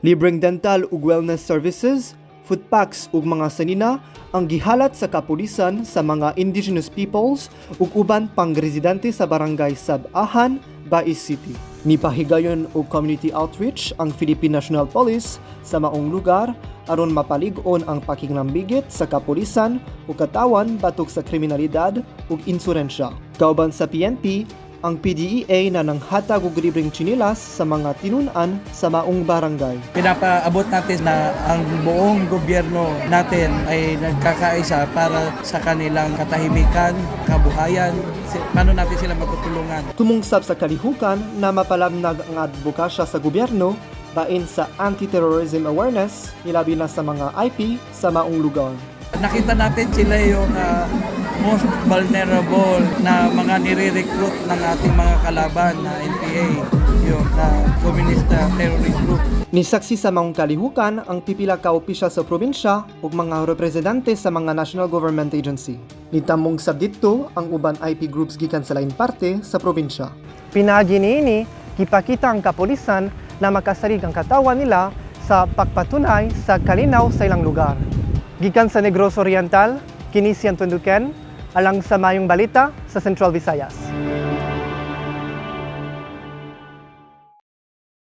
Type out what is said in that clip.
Libreng dental ug wellness services, food packs ug mga sanina ang gihalat sa kapulisan sa mga indigenous peoples ug uban pang residente sa barangay Sab-ahan, Bais City. Nipahigayon og community outreach ang Philippine National Police sa maong lugar aron mapalig-on ang pakinglambigit sa kapulisan ug katawan batok sa kriminalidad ug insurensya. Kauban sa PNP, ang PDEA na nanghatag og libreng tsinilas sa mga tinun-an sa maong barangay. Pinapaabot natin na ang buong gobyerno natin ay nagkakaisa para sa kanilang katahimikan, kabuhayan, paano natin sila matutulungan. Tumungsab sa kalihukan na mapalamnag ang advokasya sa gobyerno bain sa anti-terrorism awareness, ilabi na sa mga IP sa maong lugar. Nakita natin sila yung most vulnerable na mga nire-recruit ng ating mga kalaban na NPA, yung komunista terrorist group. Nisaksi sa maong kalihukan ang pipila ka opisyal sa probinsya ug mga representante sa mga national government agency. Nitamong sab didto ang uban IP groups gikan sa lain parte sa probinsya. Pinaagi niini, gipakita ang kapulisan na makasarig ang katawan nila sa pagpatunay sa kalinaw sa ilang lugar. Gikan sa Negros Oriental, kini Sian Tunduken, alang sa mayong balita sa Central Visayas.